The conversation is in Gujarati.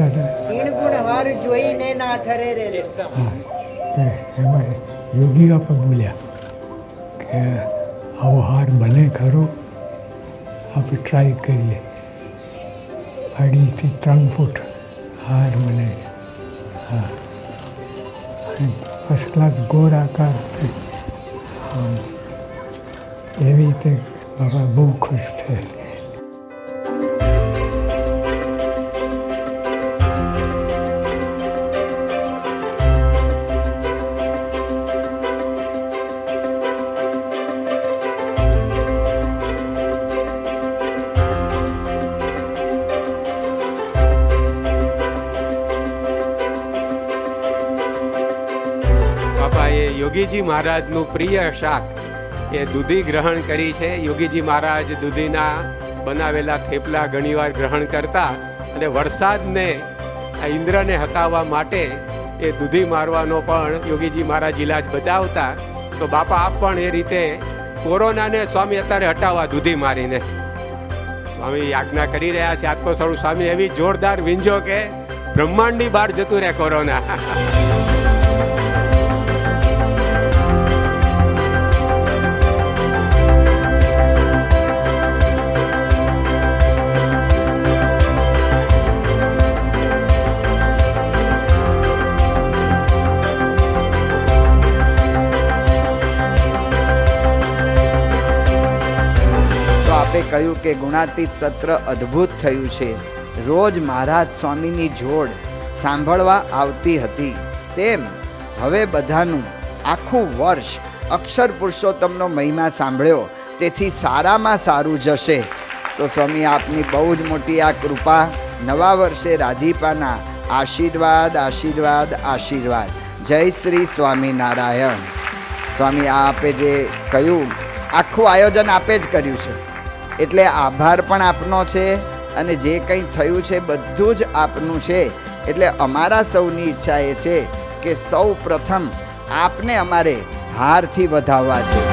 કહેતા હતા. ગુણ હાર જોઈને ના ઠરે રે. હા, એમાં યોગીઓ પણ બોલ્યા કે આવો હાર બને ખરો, આપણે ટ્રાય કરીએ. 2.5 થી 3 ફૂટ હાર બને. હા, ફર્સ્ટ ક્લાસ ગોળ આકાર. એવી રીતે બાબા બહુ ખુશ થયા. બાપાએ યોગીજી મહારાજનું પ્રિય શાક એ દૂધી ગ્રહણ કરી છે. યોગીજી મહારાજ દૂધીના બનાવેલા થેપલા ઘણીવાર ગ્રહણ કરતા અને વરસાદને ઇન્દ્રને હકાવવા માટે એ દૂધી મારવાનો પણ યોગીજી મહારાજ ઇલાજ બચાવતા. તો બાપા આપ પણ એ રીતે કોરોનાને સ્વામી અત્યારે હટાવવા દૂધી મારીને સ્વામી આજ્ઞા કરી રહ્યા છે. આત્મસ્વરૂપ સ્વામી એવી જોરદાર વિંજો કે બ્રહ્માંડની બહાર જતું રહે કોરોના. આપે કહ્યું કે ગુણાતીત સત્ર અદ્ભુત થયું છે. રોજ મહારાજ સ્વામીની જોડ સાંભળવા આવતી હતી. તેમ હવે બધાનું આખું વર્ષ અક્ષર પુરુષોત્તમનો મહિમા સાંભળ્યો, તેથી સારામાં સારું જશે. તો સ્વામી આપની બહુ જ મોટી આ કૃપા. નવા વર્ષે રાજીપાના આશીર્વાદ આશીર્વાદ આશીર્વાદ. જય શ્રી સ્વામિનારાયણ. સ્વામી આપે જે કહ્યું આખું આયોજન આપે જ કર્યું છે, એટલે આભાર પણ આપનો છે અને જે કંઈ થયું છે બધું જ આપનું છે. એટલે અમારા સૌની ઈચ્છા એ છે કે સૌ પ્રથમ આપને અમારે હારથી વધાવવા છે.